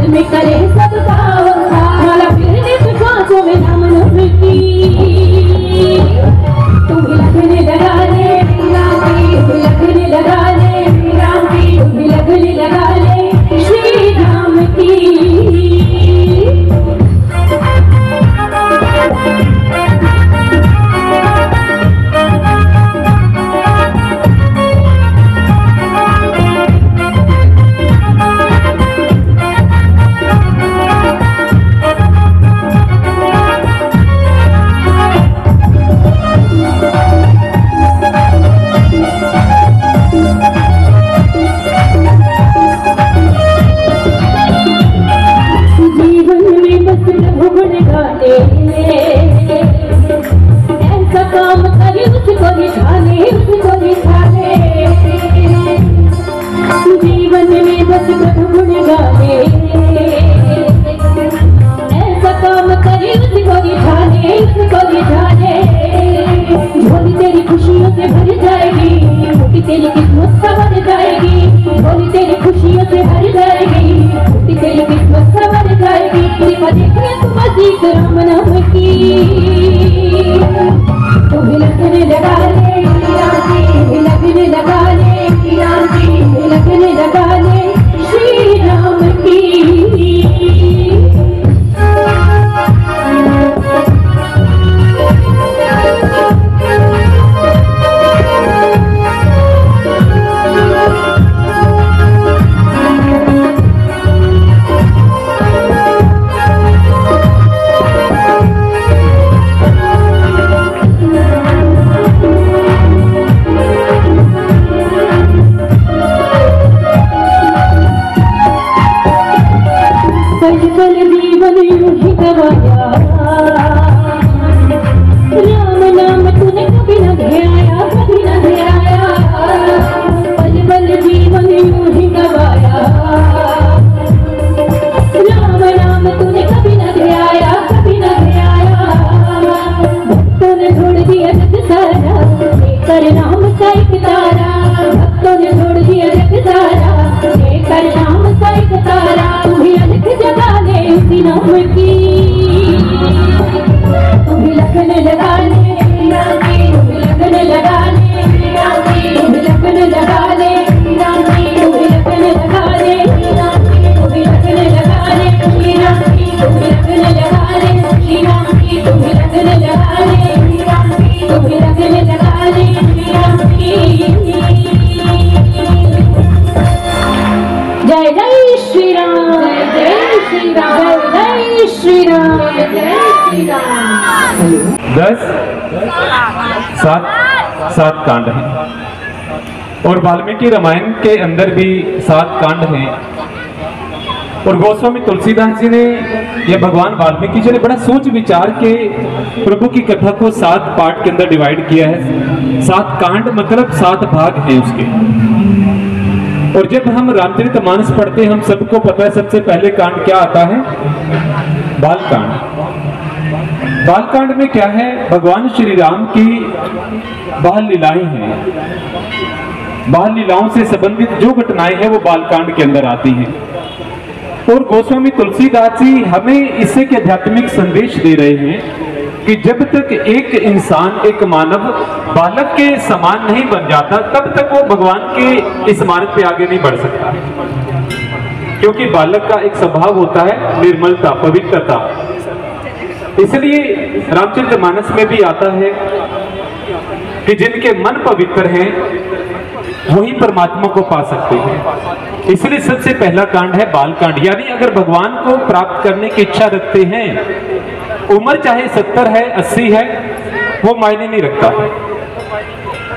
पल में करे सबका माला फिरने पे सांसों में दामन की तुम्हें लगने लगा ले तुम्हें लगने लगा ले तुम्हें लगने लगा ले श्री राम की। ऐसा काम करे उसको निठाने जीवन में बस प्रभु गुण गाने ऐसा काम करे उसको निठाने झोली तेरी खुशियों से भर जाएगी कि तेरी किस्मत संवर जाएगी झोली तेरी खुशियों से भर जाएगी कि तेरी किस्मत संवर जाएगी देखिए तुम अजीब राम नाम की तुम्हें लगने लगा ले तुम्हें लगने लगा ले तुम्हें लगने लगा ले श्री राम की। जीवन यूं ही गवाया राम नाम तूने कभी न ध्याया पल पल जीवन यूं ही गवाया राम नाम तूने कभी न ध्याया भक्तों ने छोड़ दिया जग सारा लेकर नाम का एक तारा भक्तों ने छोड़ दिया जग सारा लेकर नाम का एक तारा तुम्हें अलग जगा ले उसी नाम की तुम्हें लगने लगा ले तुम्हें लगने लगा ले तुम्हें लगने लगा ले तुम्हें लगने लगा ले तुम्हें लगने लगा ले तुम्हें लगने लगा ले तुम्हें लगने लगा ले तुम्हें लगने लगा ले। जय जय श्री राम जय श्री राम जय श्री राम जय श्री राम। 7 कांड हैं और वाल्मीकि रामायण के अंदर भी 7 कांड हैं और गोस्वामी तुलसीदास जी ने या भगवान वाल्मीकि जी ने बड़ा सोच विचार के प्रभु की कथा को 7 पार्ट के अंदर डिवाइड किया है। 7 कांड मतलब 7 भाग हैं उसके। और जब हम रामचरितमानस पढ़ते हैं हम सबको पता है सबसे पहले कांड क्या आता है, बालकांड। बालकांड में क्या है, भगवान श्री राम की बाल लीलाएं हैं। बाल लीलाओं से संबंधित जो घटनाएं हैं वो बालकांड के अंदर आती हैं। और गोस्वामी तुलसीदास जी हमें इससे के आध्यात्मिक संदेश दे रहे हैं कि जब तक एक इंसान, एक मानव बालक के समान नहीं बन जाता तब तक वो भगवान के इस मार्ग पे आगे नहीं बढ़ सकता। क्योंकि बालक का एक स्वभाव होता है निर्मलता, पवित्रता। इसलिए रामचरितमानस में भी आता है कि जिनके मन पवित्र हैं वही परमात्मा को पा सकते हैं। इसलिए सबसे पहला कांड है बालकांड। यानी अगर भगवान को प्राप्त करने की इच्छा रखते हैं, उम्र चाहे 70 है 80 है वो मायने नहीं रखता।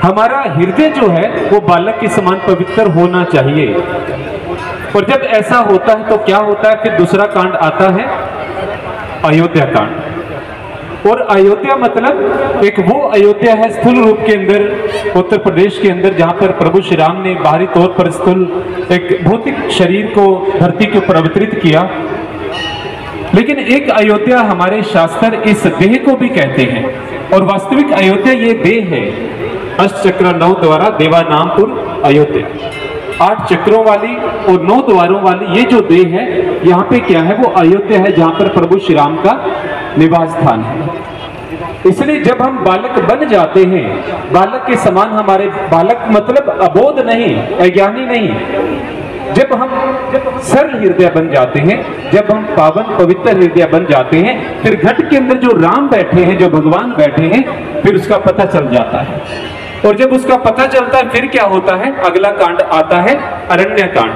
हमारा हृदय जो है वो बालक के समान पवित्र होना चाहिए। और जब ऐसा होता है तो क्या होता है, फिर दूसरा कांड आता है अयोध्या कांड। और अयोध्या मतलब एक वो अयोध्या है स्थूल रूप के अंदर उत्तर प्रदेश के अंदर, जहां पर प्रभु श्री राम ने बाहरी तौर पर स्थूल एक भौतिक शरीर को धरती के ऊपर अवतरित किया। लेकिन एक अयोध्या हमारे शास्त्र इस देह को भी कहते हैं, और वास्तविक अयोध्या ये देह है। अष्टचक्र 9 द्वारा देवानामपुर अयोध्या। 8 चक्रों वाली और 9 द्वारों वाली ये जो देह है, यहाँ पे क्या है, वो अयोध्या है जहां पर प्रभु श्री राम का निवास स्थान है। इसलिए जब हम बालक बन जाते हैं, बालक के समान हमारे, बालक मतलब अबोध नहीं, अज्ञानी नहीं, जब सरल हृदय बन जाते हैं, जब हम पावन पवित्र हृदय बन जाते हैं, फिर घट के अंदर जो राम बैठे हैं, जो भगवान बैठे हैं, फिर उसका पता चल जाता है। और जब उसका पता चलता है फिर क्या होता है, अगला कांड आता है अरण्य कांड।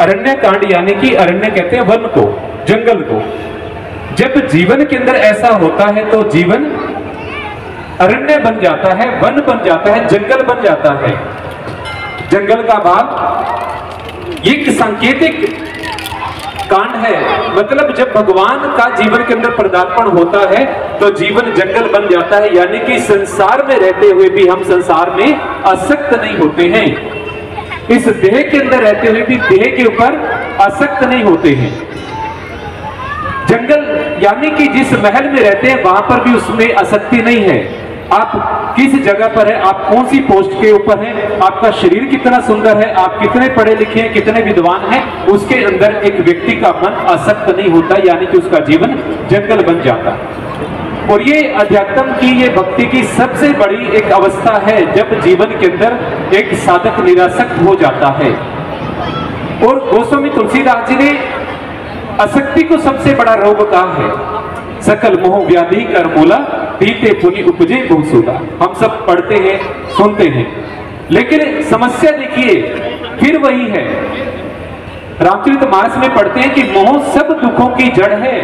अरण्य कांड यानी कि अरण्य कहते हैं वन को, जंगल को। जब जीवन के अंदर ऐसा होता है तो जीवन अरण्य बन जाता है, वन बन जाता है, जंगल बन जाता है। जंगल का भाग एक सांकेतिक कांड है, मतलब जब भगवान का जीवन के अंदर पदार्पण होता है तो जीवन जंगल बन जाता है, यानी कि संसार में रहते हुए भी हम संसार में आसक्त नहीं होते हैं। इस देह के अंदर रहते हुए भी देह के ऊपर आसक्त नहीं होते हैं। जंगल यानी कि जिस महल में रहते हैं वहां पर भी उसमें आसक्ति नहीं है। आप किस जगह पर है, आप कौन सी पोस्ट के ऊपर हैं, आपका शरीर कितना सुंदर है, आप कितने पढ़े लिखे हैं, कितने विद्वान हैं, उसके अंदर एक व्यक्ति का मन आसक्त नहीं होता, यानी कि उसका जीवन जंगल बन जाता है। और ये अध्यात्म की, ये भक्ति की सबसे बड़ी एक अवस्था है जब जीवन के अंदर एक साधक निरासक्त हो जाता है। और गोस्वामी तुलसीदास जी ने आसक्ति को सबसे बड़ा रोग कहा है, सकल मोह व्याधि कर मूला, पीते पुनि उपजे बहुसूला। हम सब पढ़ते हैं, सुनते हैं, लेकिन समस्या देखिए फिर वही है। रामचरितमानस में पढ़ते हैं कि मोह सब दुखों की जड़ है,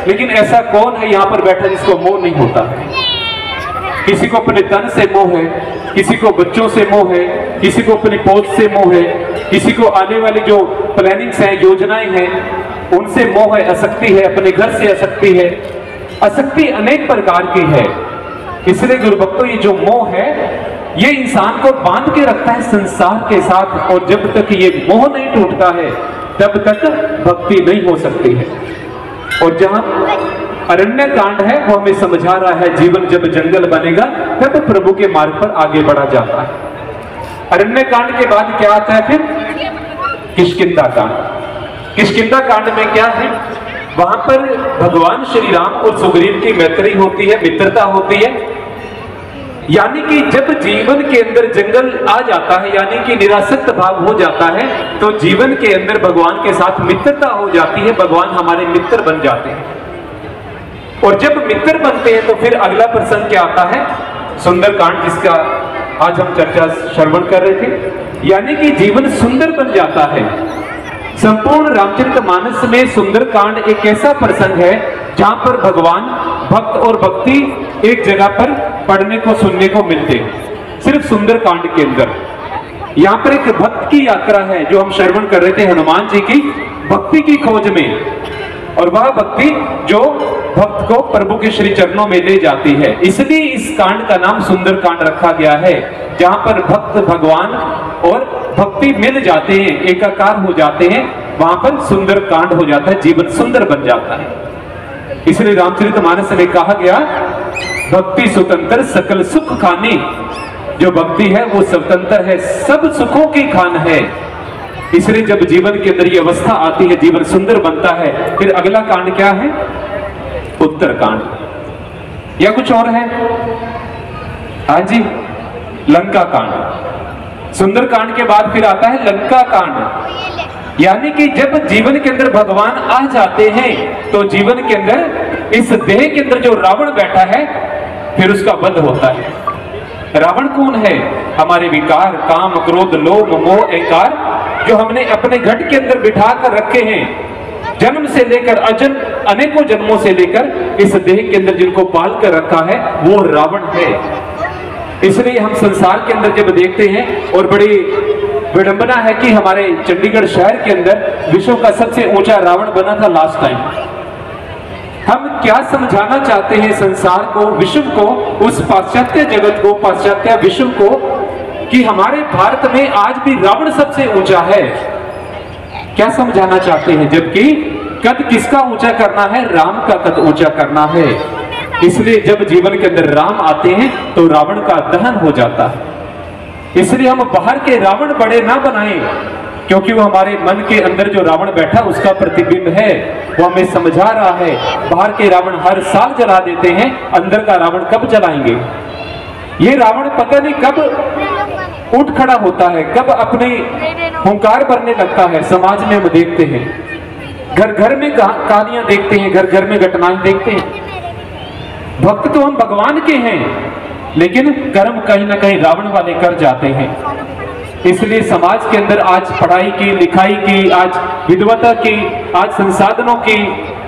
लेकिन ऐसा कौन है यहाँ पर बैठा जिसको मोह नहीं होता है। किसी को अपने तन से मोह है, किसी को बच्चों से मोह है, किसी को अपनी पोस्ट से मोह है, किसी को आने वाली जो प्लानिंग्स हैं, योजनाएं हैं, उनसे मोह है, आसक्ति है, अपने घर से आसक्ति है। आसक्ति अनेक प्रकार की है। इसलिए गुरु भक्तों, ये जो मोह है ये इंसान को बांध के रखता है संसार के साथ, और जब तक ये मोह नहीं टूटता है तब तक भक्ति नहीं हो सकती है। और जहां अरण्य कांड है वो हमें समझा रहा है, जीवन जब जंगल बनेगा तब प्रभु के मार्ग पर आगे बढ़ा जाता है। अरण्य कांड के बाद क्या आता है फिर, किष्किंधा कांड। किष्किंधा कांड में क्या है, वहां पर भगवान श्री राम और सुग्रीव की मैत्री होती है, मित्रता होती है। यानी कि जब जीवन के अंदर जंगल आ जाता है, यानी कि निरासक्त भाव हो जाता है, तो जीवन के अंदर भगवान के साथ मित्रता हो जाती है, भगवान हमारे मित्र बन जाते हैं। और जब मित्र बनते हैं तो फिर अगला प्रसंग क्या आता है, सुंदरकांड, जिसका आज हम चर्चा श्रवण कर रहे थे। यानी कि जीवन सुंदर बन जाता है। संपूर्ण रामचरितमानस में सुंदरकांड एक ऐसा प्रसंग है जहां पर भगवान, भक्त और भक्ति एक जगह पर पढ़ने को, सुनने को मिलते हैं। सिर्फ सुंदरकांड के अंदर यहाँ पर एक भक्त की यात्रा है जो हम श्रवण कर रहे थे, हनुमान जी की भक्ति की खोज में। और वह भक्ति जो भक्त को प्रभु के श्री चरणों में ले जाती है, इसलिए इस कांड का नाम सुंदरकांड रखा गया है, जहां पर भक्त भगवान और भक्ति मिल जाते हैं, एकाकार हो जाते हैं, वहां पर सुंदरकांड हो जाता है, जीवन सुंदर बन जाता है। इसलिए रामचरितमानस में कहा गया, भक्ति स्वतंत्र सकल सुख खानी। जो भक्ति है वो स्वतंत्र है, सब सुखों की खान है। इसलिए जब जीवन के अंदर ये अवस्था आती है, जीवन सुंदर बनता है, फिर अगला कांड क्या है, उत्तरकांड या कुछ और है, हाँ जी, लंका कांड। सुंदरकांड के बाद फिर आता है लंका कांड। यानी कि जब जीवन के अंदर भगवान आ जाते हैं तो जीवन के अंदर, इस देह के अंदर जो रावण बैठा है, फिर उसका वध होता है। रावण कौन है, हमारे विकार, काम, क्रोध, लोभ, मोह, अहंकार, जो हमने अपने घट के अंदर बिठा कर रखे हैं, जन्म से लेकर अनेकों जन्मों से लेकर इस देह के अंदर जिनको पाल कर रखा है, वो रावण है। इसलिए हम संसार के अंदर जब देखते हैं, और बड़ी विडंबना है कि हमारे चंडीगढ़ शहर के अंदर विश्व का सबसे ऊंचा रावण बना था लास्ट टाइम। हम क्या समझाना चाहते हैं संसार को, विश्व को, उस पाश्चात्य जगत को, पाश्चात्य विश्व को, कि हमारे भारत में आज भी रावण सबसे ऊंचा है। क्या समझाना चाहते हैं, जबकि कद किसका ऊंचा करना है, राम का कद ऊंचा करना है। इसलिए जब जीवन के अंदर राम आते हैं तो रावण का दहन हो जाता है। इसलिए हम बाहर के रावण बड़े ना बनाएं, क्योंकि वो हमारे मन के अंदर जो रावण बैठा उसका प्रतिबिंब है, वो हमें समझा रहा है। बाहर के रावण हर साल जला देते हैं, अंदर का रावण कब जलाएंगे? ये रावण पता नहीं कब उठ खड़ा होता है, कब अपने हुंकार भरने लगता है। समाज में हम देखते हैं, घर घर में कहानियां देखते हैं, घर घर में घटनाएं देखते हैं। भक्त तो हम भगवान के हैं, लेकिन कर्म कहीं ना कहीं रावण वाले कर जाते हैं। इसलिए समाज के अंदर आज पढ़ाई की, लिखाई की, आज विद्वता की, आज संसाधनों की,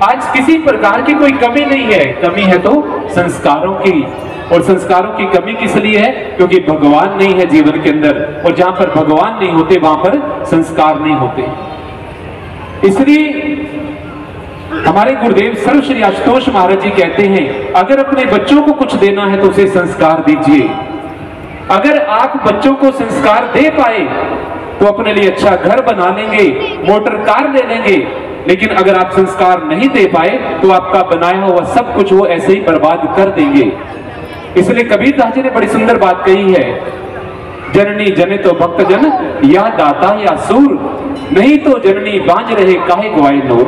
आज किसी प्रकार की कोई कमी नहीं है। कमी है तो संस्कारों की, और संस्कारों की कमी किस लिए है? क्योंकि भगवान नहीं है जीवन के अंदर, और जहां पर भगवान नहीं होते वहां पर संस्कार नहीं होते। इसलिए हमारे गुरुदेव सर्व श्री आशुतोष महाराज जी कहते हैं, अगर अपने बच्चों को कुछ देना है तो उसे संस्कार दीजिए। अगर आप बच्चों को संस्कार दे पाए तो अपने लिए अच्छा घर बना लेंगे, मोटर कार ले लेंगे, लेकिन अगर आप संस्कार नहीं दे पाए तो आपका बनाया हुआ सब कुछ वो ऐसे ही बर्बाद कर देंगे। इसलिए कबीरदास जी ने बड़ी सुंदर बात कही है, जननी जने तो भक्त जन, या दाता या सूर, नहीं तो जननी बांझ रहे काहे गवाए नूर।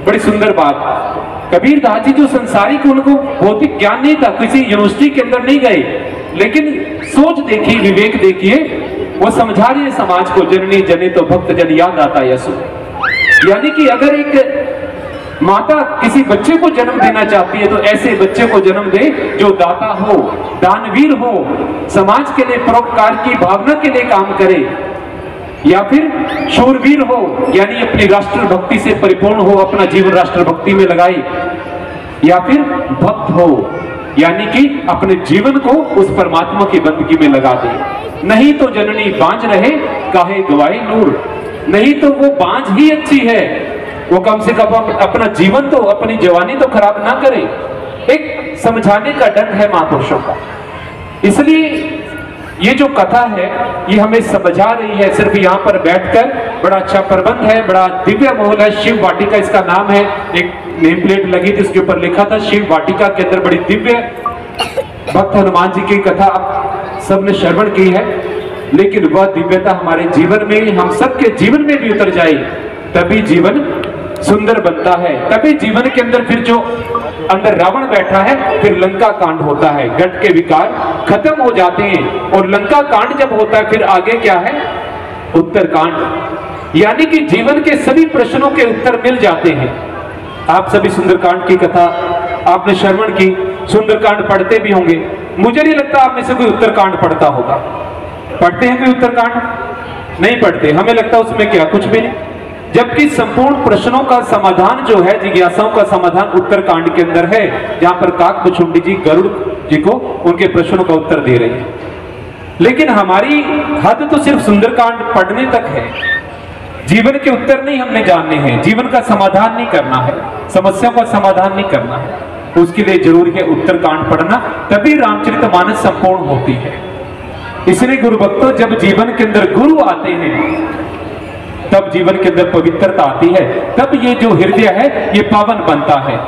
बड़ी सुंदर बात। कबीरदास जी जो संसारिक, उनको भौतिक ज्ञान नहीं था, किसी यूनिवर्सिटी के अंदर नहीं गए, लेकिन सोच देखिए, विवेक देखिए, वो समझा रहे हैं समाज को, जननी जने तो भक्त जन, या दाता या सूर। यानी कि अगर एक माता किसी बच्चे को जन्म देना चाहती है तो ऐसे बच्चे को जन्म दे जो दाता हो, दानवीर हो, समाज के लिए परोपकार की भावना के लिए काम करे, या फिर शूरवीर हो, यानी अपनी राष्ट्र भक्ति से परिपूर्ण हो, अपना जीवन राष्ट्र भक्ति में लगाए, या फिर भक्त हो, यानी कि अपने जीवन को उस परमात्मा की बंदगी में लगा दे। नहीं तो जननी बांझ रहे काहे गवाए नूर, नहीं तो वो बांझ ही अच्छी है, वो कम से कम अपना जीवन तो, अपनी जवानी तो खराब ना करे। एक समझाने का ढंग है महापुरुषों का। इसलिए ये जो कथा है ये हमें समझा रही है, सिर्फ यहाँ पर बैठकर। बड़ा अच्छा प्रबंध है, बड़ा दिव्य माहौल है। शिव वाटिका इसका नाम है, एक नेम प्लेट लगी थी उसके ऊपर लिखा था शिव वाटिका के अंदर बड़ी दिव्य भक्त हनुमान जी की कथा आप सबने श्रवण की है, लेकिन वह दिव्यता हमारे जीवन में, हम सबके जीवन में भी उतर जाए, तभी जीवन सुंदर बनता है। तभी जीवन के अंदर फिर जो अंदर रावण बैठा है, फिर लंका कांड होता है, गट के विकार खत्म हो जाते हैं। और लंका कांड जब होता है फिर आगे क्या है? उत्तर कांड, यानी कि जीवन के सभी प्रश्नों के उत्तर मिल जाते हैं। आप सभी सुंदरकांड की कथा आपने श्रवण की, सुंदरकांड पढ़ते भी होंगे। मुझे नहीं लगता आप में से कोई उत्तरकांड पढ़ता होगा। पढ़ते हैं कोई उत्तरकांड? नहीं पढ़ते। हमें लगता है उसमें क्या, कुछ भी नहीं। जबकि संपूर्ण प्रश्नों का समाधान जो है, जिज्ञासाओं का समाधान उत्तरकांड के अंदर है, जहां पर काकभुचुंडी जी गरुड़ जी को उनके प्रश्नों का उत्तर दे रहे हैं। लेकिन हमारी हद तो सिर्फ सुंदरकांड पढ़ने तक है। जीवन के उत्तर नहीं हमने जानने हैं, जीवन का समाधान नहीं करना है, समस्याओं का समाधान नहीं करना है। उसके लिए जरूरी है उत्तरकांड पढ़ना, तभी रामचरितमानस संपूर्ण होती है। इसलिए गुरु भक्तों, जब जीवन के अंदर गुरु आते हैं तब जीवन के अंदर पवित्रता आती है, तब ये जो हृदय है ये पावन बनता है।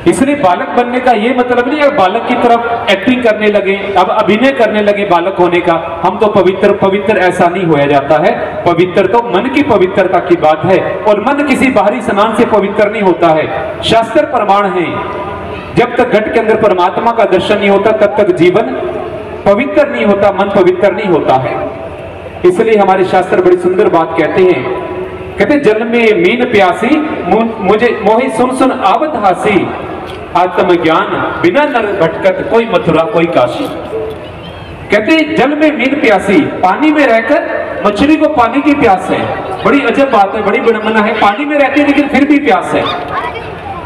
इसलिए बालक बनने का ये मतलब नहीं है बालक की तरफ एक्टिंग करने लगे, अब अभिनय करने लगे बालक होने का। हम तो पवित्र ऐसा नहीं होया जाता है। पवित्र तो मन की पवित्रता की बात है, और मन किसी बाहरी स्नान से पवित्र नहीं होता है। शास्त्र प्रमाण है, जब तक घट के अंदर परमात्मा का दर्शन नहीं होता तब तक जीवन पवित्र नहीं होता, मन पवित्र नहीं होता है। इसलिए हमारे शास्त्र बड़ी सुंदर बात कहते हैं, कहते जल में मीन प्यासी, मुझे मोहि सुन सुन आवत हासी, आत्मज्ञान बिना नर भटकत, कोई मथुरा कोई काशी। कहते जल में मीन प्यासी, पानी में रहकर मछली को पानी की प्यास है। बड़ी अजब बात है, बड़ी विडंबना है। पानी में रहती है लेकिन फिर भी प्यास है।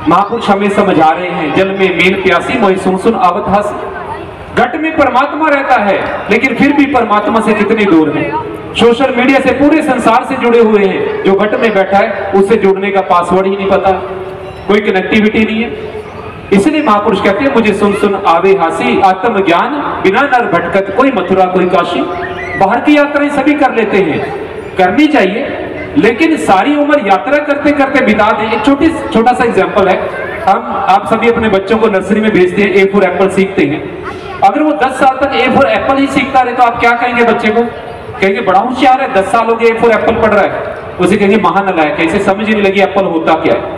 महापुरुष हमें समझा रहे हैं, जल में मीन प्यासी मोहि सुन सुन आवत हासी। घट में परमात्मा रहता है लेकिन फिर भी परमात्मा से कितनी दूर है। सोशल मीडिया से पूरे संसार से जुड़े हुए हैं, जो घट में बैठा है उससे जुड़ने का पासवर्ड ही नहीं पता, कोई कनेक्टिविटी नहीं है। इसलिए महापुरुष कहते हैं मुझे सुन सुन आवे हासी, आत्मज्ञान बिना नर भटकत, कोई मथुरा कोई काशी। बाहर की यात्राएं सभी कर लेते हैं, करनी चाहिए, लेकिन सारी उम्र यात्रा करते करते बिता दें। एक छोटा सा एग्जाम्पल है, हम आप सभी अपने बच्चों को नर्सरी में भेजते हैं, ए फॉर एप्पल सीखते हैं। अगर वो 10 साल तक ए फॉर एप्पल ही सीखता रहे तो आप क्या कहेंगे बच्चे को? कहेंगे बड़ा होशियार है, 10 साल हो गए ए फॉर एप्पल पढ़ रहा है। उसे कहेंगे महानालायक, कैसे समझ नहीं लगी एप्पल होता क्या है।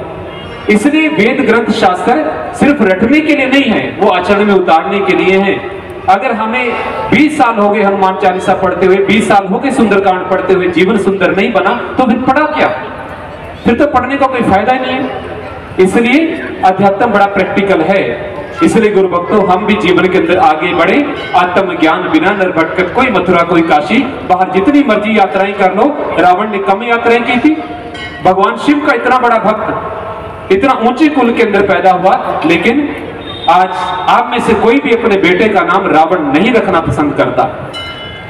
इसलिए वेद ग्रंथ शास्त्र सिर्फ रटने के लिए नहीं है, वो आचरण में उतारने के लिए है। अगर हमें 20 साल हो गए हनुमान चालीसा पढ़ते हुए, 20 साल हो गए सुंदरकांड पढ़ते हुए, जीवन सुंदर नहीं बना तो फिर पढ़ा क्या? फिर तो पढ़ने का कोई फायदा ही नहीं है। इसलिए अध्यात्म बड़ा प्रैक्टिकल है। इसलिए गुरु भक्तों, हम भी जीवन के अंदर आगे बढ़े। आत्म ज्ञान बिना नर भटकत, कोई मथुरा कोई काशी, बाहर जितनी मर्जी यात्राएं कर लो। रावण ने कम यात्राएं की थी। भगवान शिव का इतना बड़ा भक्त, इतना ऊंचे कुल के अंदर पैदा हुआ, लेकिन आज आप में से कोई भी अपने बेटे का नाम रावण नहीं रखना पसंद करता।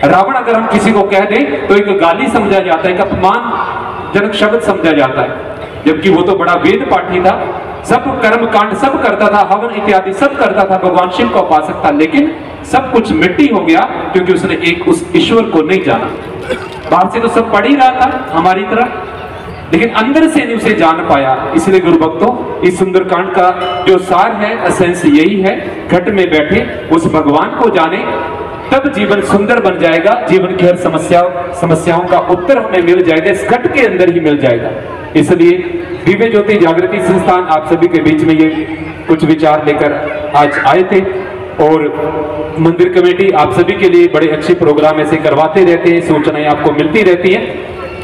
रावण अगर हम किसी को कह दें तो एक गाली समझा जाता है, एक अपमानजनक शब्द समझा जाता है, जबकि वो तो बड़ा वेद पाठी था, सब कर्म कांड सब करता था, हवन इत्यादि सब करता था, भगवान शिव का उपासक था। लेकिन सब कुछ मिट्टी हो गया क्योंकि उसने एक उस ईश्वर को नहीं जाना। बाहर से तो सब पढ़ ही रहा था हमारी तरह, लेकिन अंदर से नहीं उसे जान पाया। इसलिए गुरु भक्तों, इस सुंदरकांड का जो सार है, एसेंस यही है, घट में बैठे उस भगवान को जाने, तब जीवन सुंदर बन जाएगा। जीवन की हर समस्याओं का उत्तर हमें मिल जाएगा, इस घट के अंदर ही मिल जाएगा। इसलिए दिव्य ज्योति जागृति संस्थान आप सभी के बीच में ये कुछ विचार लेकर आज आए थे, और मंदिर कमेटी आप सभी के लिए बड़े अच्छे प्रोग्राम ऐसे करवाते रहते हैं, सूचनाएं आपको मिलती रहती हैं।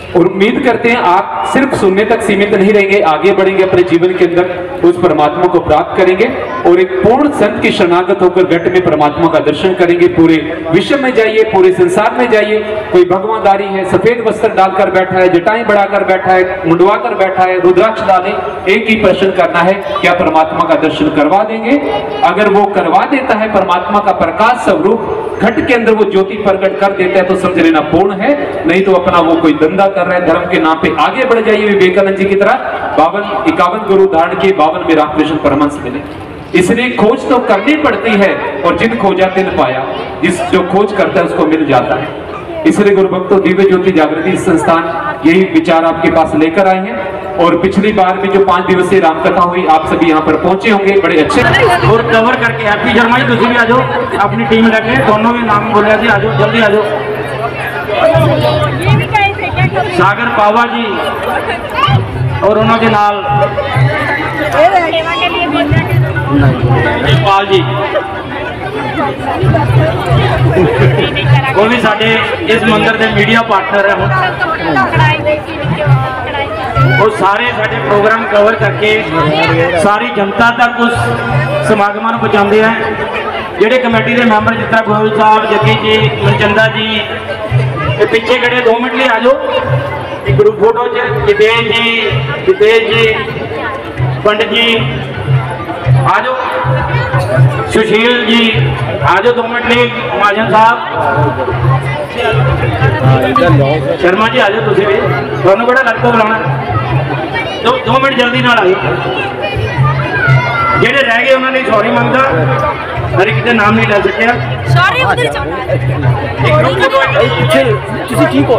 और उम्मीद करते हैं आप सिर्फ सुनने तक सीमित नहीं रहेंगे, आगे बढ़ेंगे, अपने जीवन के अंदर उस परमात्मा को प्राप्त करेंगे और एक पूर्ण संत की शरणागत होकर घट में परमात्मा का दर्शन करेंगे। पूरे विश्व में जाइए, पूरे संसार में जाइए, कोई भगवानदारी है, सफेद वस्त्र डालकर बैठा है, जटाएं बढ़ाकर बैठा है, मुंडवा कर बैठा है, रुद्राक्ष डाले, एक ही प्रश्न करना है, क्या परमात्मा का दर्शन करवा देंगे? अगर वो करवा देता है, परमात्मा का प्रकाश स्वरूप घट के अंदर वो ज्योति प्रकट कर देता है, तो समझ लेना पूर्ण है। नहीं तो अपना वो कोई धंधा कर रहा है, धर्म के नाम पे आगे बढ़ जाइए विवेकानंद जी की तरह। 52 गुरु धारण किए, 52 में रामकृष्ण परमहंस मिले। इसलिए खोज तो करनी पड़ती है, और जिन खोजा तिन पाया, जिस जो खोज करता है उसको मिल जाता है। इसलिए गुरु भक्तों, दिव्य ज्योति जागृति संस्थान यही विचार आपके पास लेकर आए हैं। और पिछली बार भी जो 5 दिवसीय रामकथा हुई, आप सभी यहाँ पर पहुंचे होंगे, बड़े अच्छे और कवर करके। हैप्पी शर्मा जी, तुम भी आ जाओ, अपनी टीम लेके, दोनों भी नाम बोलिया जी, आ जाओ, जल्दी आ जाओ। सागर पावा जी और उन्होंने नाल पाल जी, वो भी साडे इस मंदिर के मीडिया पार्टनर है। और सारे साडे प्रोग्राम कवर करके सारी जनता तक उस समागमां नूं पहुंचाते हैं। जिहड़े कमेटी के मैंबर जिस तरह गोयल साहब, जग्गी जी, मनचंदा जी, पिछे खड़े 2 मिनट लिए आ जाओ ग्रुप फोटो च। जितेश जी, पंडित जी आ जाओ, सुशील जी आ जाओ 2 मिनट लिए, महाजन साहब, शर्मा जी आ जाओ, तुम भी दोनों बड़ा लगता बुलाना, 2 मिनट जल्दी ना आ जाओ। जेडे रह गए उन्होंने सॉरी मंगता, हर एक नाम नहीं ले सकिया, सॉरी उधर ठीक हो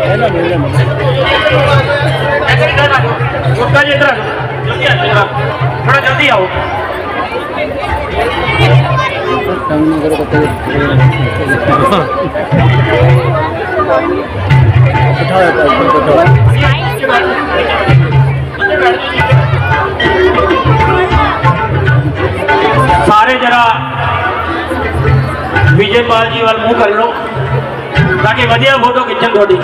थोड़ा जल्दी आओ। सारे जरा विजयपाल जी वाल मुंह कर लो ताकि वधिया फोटो खिंचन थोड़ी।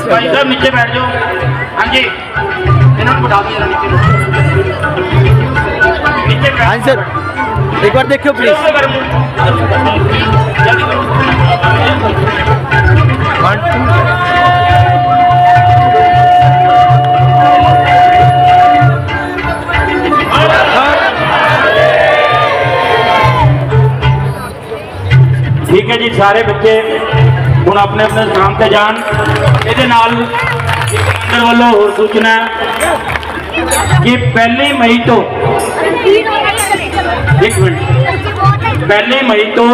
भाई साहब नीचे बैठ जाओ। हाँ जी, इन्होंने बिठा दिया नीचे बैठ। सर एक बार देखो प्लीज। जल्दी करो। ठीक है जी, सारे बच्चे हुण अपने अपने स्थान पर जान। ये मंदिर वालों होर सूचना कि 1 मई तो 1 मिनट 1 मई तो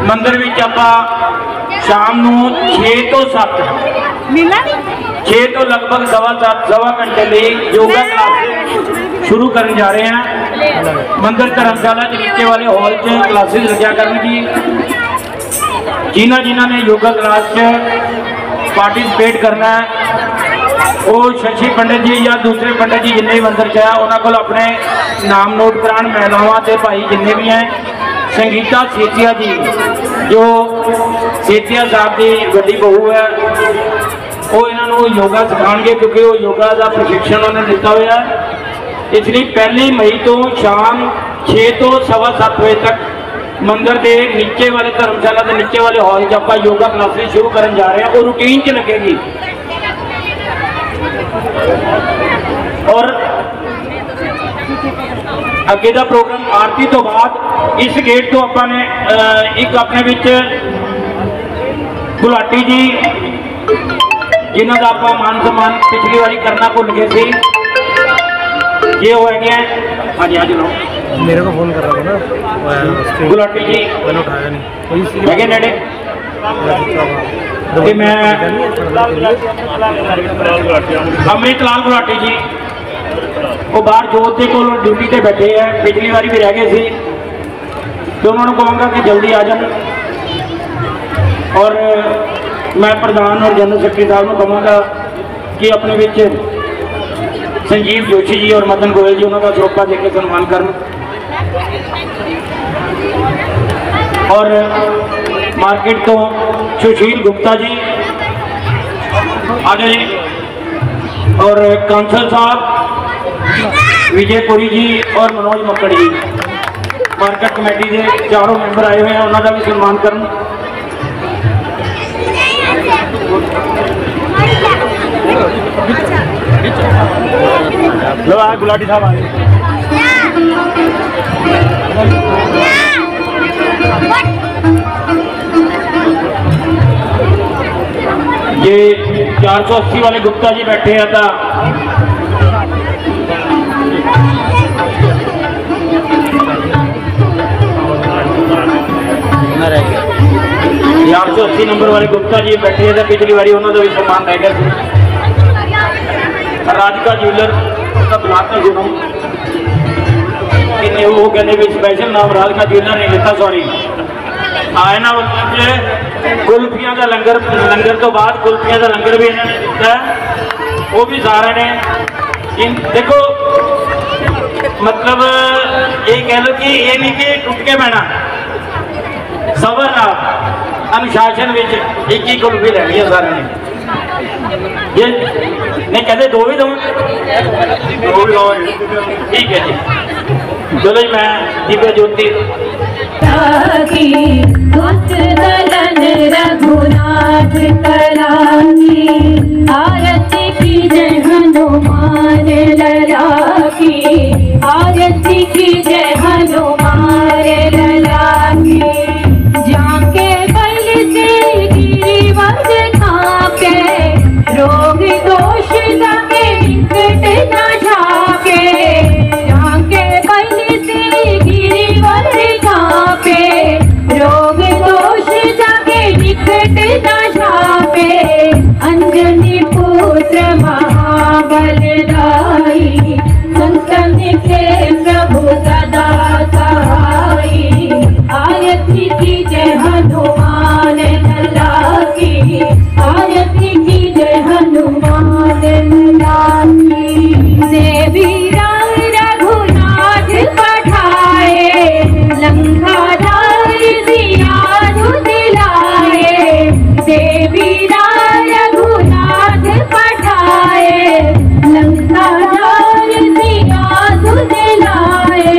मंदिर में आप शाम 6 तो 7 6 तो लगभग सवा घंटे लिए योगा क्लासेस शुरू करने जा रहे हैं। मंदिर धर्मशाला के नीचे वाले हॉल च क्लासेस लग्या करनगी। जिन्होंने ने योगा क्लास पार्टिसिपेट करना है वो शशि पंडित जी या दूसरे पंडित जी जिन्हें भी मंदिर च है उन्होंने को अपने नाम नोट करान। महिलावां ते भाई जिन्हें भी हैं, संगीता सेतिया जी जो सेतिया साहब की बड़ी बहू है वो इन्हों योगा सिखाएंगे क्योंकि वो योगा का प्रशिक्षण उन्होंने दिता हुआ है। इसलिए 1 मई तो शाम 6 तो सवा 7 बजे तक मंदिर के नीचे वाले धर्मशाला के नीचे वाले हॉल च आप योगा क्लासेस शुरू करने जा रहे हैं। वो रूटीन च लगेगी और अगे का प्रोग्राम आरती तो बाद इस गेट तो अपने एक अपने विच गुलाटी जी जिन्हों का आप मान सम्मान पिछली बारी करना भुल गए थे ये हो गया। हाँ जी हाँ जी लो मेरे को फोन कर रहा था ना गुलाटी जी मैंने उठाया नहीं है नेड़े मैं अमृत लाल गुलाटी जी वो बाहर जोत के को ड्यूटी पे बैठे हैं, पिछली बारी भी रह गए थे तो उन्होंने कहूँगा कि जल्दी आ जाए। और मैं प्रधान और जनरल सेक्रेटरी साहब को कहूँगा कि अपने विच संजीव जोशी जी और मदन गोयल जी उन्होंने सरोपा देकर सम्मान कर। और मार्केट तो सुशील गुप्ता जी आ गए और कांसल साहब विजयपुरी जी और मनोज मक्कड़ जी मार्केट कमेटी के चारों मेंबर आए हुए हैं, उन्होंने भी सम्मान कर। लो आ गुलाटी साहब आ गए। ये 480 वाले गुप्ता जी बैठे हैं था 480 नंबर वाले गुप्ता जी बैठे हैं। पिछली बारी उन्होंने भी सम्मान रह गया। राधिका ज्वेलर उसका बुलाता जुड़ो कि वो कहने भी स्पेशल नाम राधिका ज्वेलर नहीं लेता सॉरी आए ना। कुल्फियां का लंगर तो बाद कुल्फियां का लंगर भी इन्होंने दिता है वो भी सारे ने देखो मतलब ये कह लो कि ये नहीं कि टुट के पैना सबर अनुशासन में एक ही कुल्फी लैनी है सारे ने ये नहीं कहते दो भी दो ठीक है जी। चलो जी मैं दिव्य ज्योति रघुनाथ करानी आरती की जय हनुमान लला की आरती की जय हनुमान लला की जाके बल से गिरिवर खाके रोग दोष जाके निकट न जाके जाके बल से गिरिवर खाके रोग दोष जाके निकट न जाके अंजनी पुत्र महाबलदाई संतन के प्रभु सदा सहाई आरती की जय हनुमान लला की आरती की जय हनुमान लला की देवी रघुनाथ पठाए लंकाधार सिया दिलाए देवी रघुनाथ पठाए लंकाधार सिया दिलाए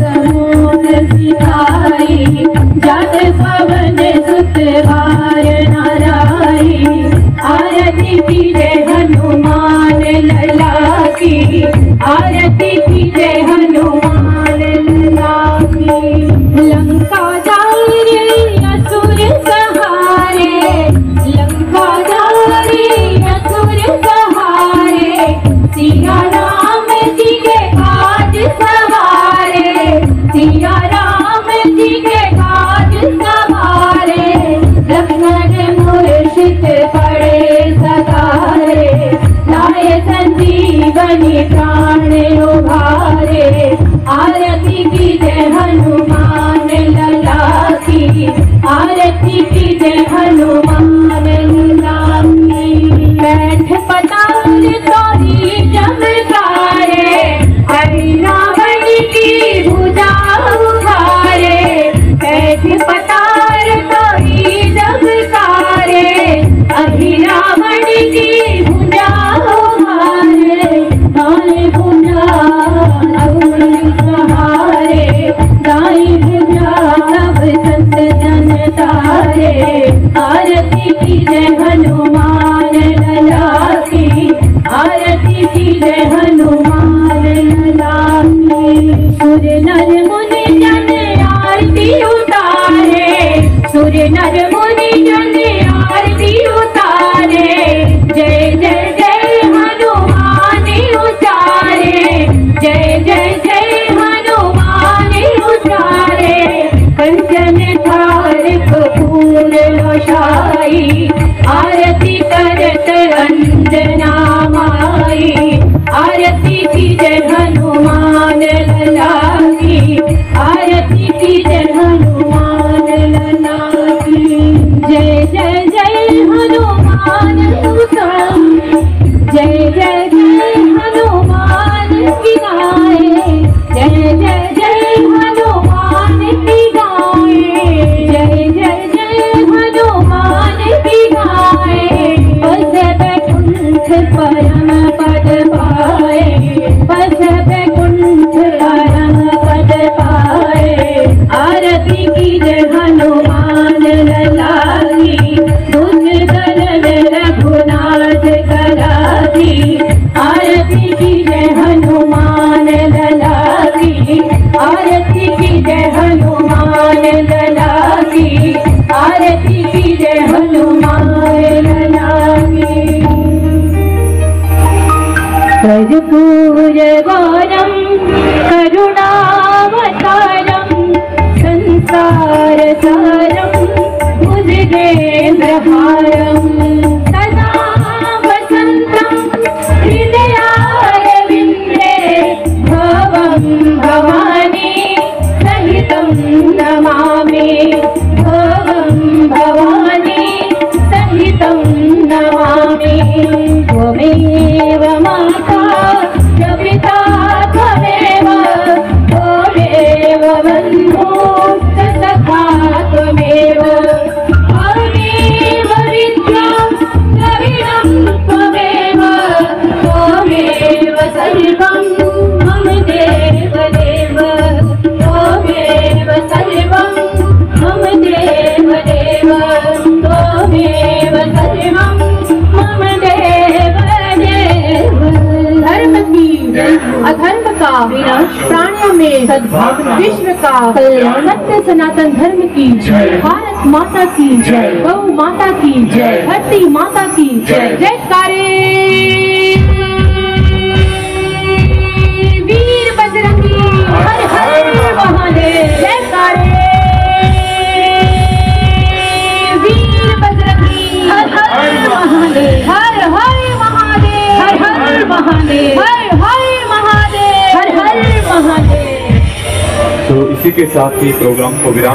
समुद्र सिखाई जग पवन सुत वारना हनुमान लला की, आरती कीजे हनुमान लला की। सुर नर मुनि जन आरती उतारे, सुर नर मुनि जन आरती उतारे, जय जय जय हनुमान उचारे, जय जय जय हनुमान उचारे। कंचन थाल कपूर रोषाई, आरती करत अंजना माई, आरती कीजे हनुमान लला की, आरती कीजे हनुमान लला की। जय जय जय हनुमान उचारे, जय जय जय हनुमान की गाए, जय जय जय हनुमान की गाए, जय जय जय हनुमान की गाए। बस बैकुंठ परम पद पाए, बस बैकुंठ परम पद पाए, आरती कीजे हनुमान लला की, दुख दलन रघुनाथ करा दी, आरती कीजे हनुमान लला की, आरती कीजे हनुमान लला की, आरती कीजे हनुमान लला की। कर्पूर गौरम करुणावतारम, संसार सारम भुजगेन्द्रहारम, सदा वसंतं हृदयारविन्दे, भवं भवानी सहितं नमामि, भवं भवानी सहितं नमामि। त्वमेव माता च पिता त्वमेव, त्वमेव बन्धु च सखा त्वमेव, त्वमेव विद्या द्रविणं त्वमेव, त्वमेव सर्वं मम देव देव, त्वमेव सर्वं मम देव देव, त्वमेव सर्वं मम देव देव। धर्म की अधर्म का विनाश, प्राणियों में सद्भाव, विश्व का कल्याण, सत्य सनातन धर्म की जय, भारत माता की जय, गौ माता की जय, धरती माता की जय। जयकारे वीर बजरंगी, हर हर महादेव। जयकारे वीर बजरंगी, हर हर महादेव, हर हर महादेव, हर हर महादेव, हर हर महादेव, हर हर महादेव। तो इसी के साथ ही प्रोग्राम को विराम